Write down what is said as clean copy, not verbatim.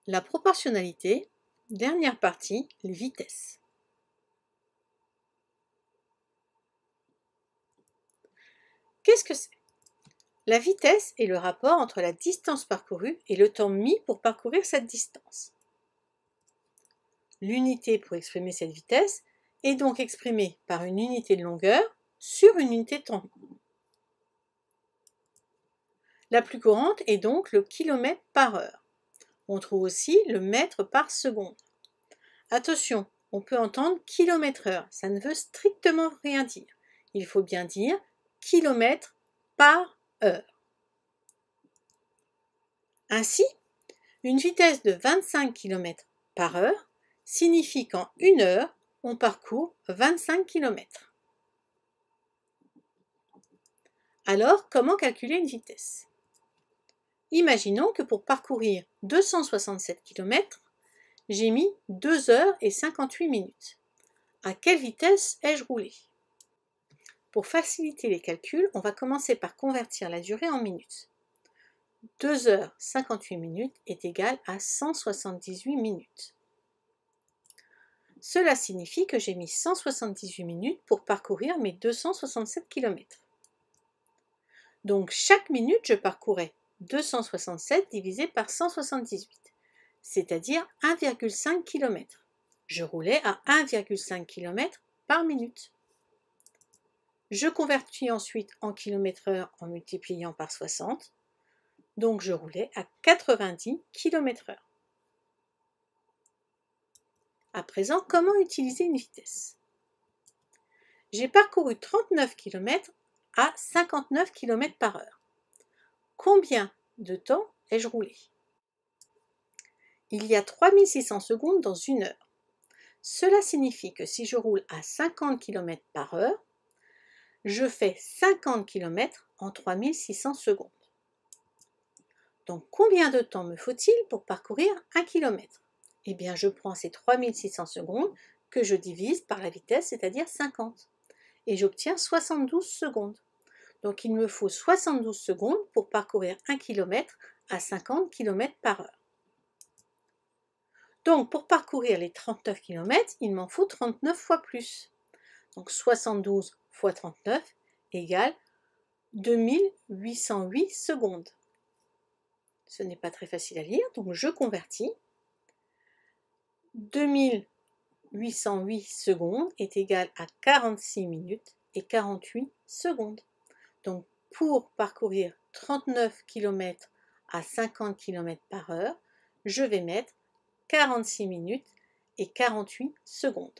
La proportionnalité, dernière partie, les vitesses. Qu'est-ce que c'est? La vitesse est le rapport entre la distance parcourue et le temps mis pour parcourir cette distance. L'unité pour exprimer cette vitesse est donc exprimée par une unité de longueur sur une unité de temps. La plus courante est donc le kilomètre par heure. On trouve aussi le mètre par seconde. Attention, on peut entendre kilomètre-heure, ça ne veut strictement rien dire. Il faut bien dire kilomètre par heure. Ainsi, une vitesse de 25 km par heure signifie qu'en 1 heure, on parcourt 25 km. Alors, comment calculer une vitesse? Imaginons que pour parcourir 267 km, j'ai mis 2 heures et 58 minutes. À quelle vitesse ai-je roulé? Pour faciliter les calculs, on va commencer par convertir la durée en minutes. 2 heures 58 minutes est égal à 178 minutes. Cela signifie que j'ai mis 178 minutes pour parcourir mes 267 km. Donc chaque minute, je parcourais 267 divisé par 178, c'est-à-dire 1,5 km. Je roulais à 1,5 km par minute. Je convertis ensuite en km/h en multipliant par 60, donc je roulais à 90 km/h. À présent, comment utiliser une vitesse? J'ai parcouru 39 km à 59 km par heure. Combien de temps ai-je roulé? Il y a 3600 secondes dans 1 heure. Cela signifie que si je roule à 50 km par heure, je fais 50 km en 3600 secondes. Donc combien de temps me faut-il pour parcourir 1 km? Eh bien je prends ces 3600 secondes que je divise par la vitesse, c'est-à-dire 50. Et j'obtiens 72 secondes. Donc il me faut 72 secondes pour parcourir 1 km à 50 km par heure. Donc pour parcourir les 39 km, il m'en faut 39 fois plus. Donc 72 fois 39 égale 2808 secondes. Ce n'est pas très facile à lire, donc je convertis. 2808 secondes est égal à 46 minutes et 48 secondes. Donc pour parcourir 39 km à 50 km par heure, je vais mettre 46 minutes et 48 secondes.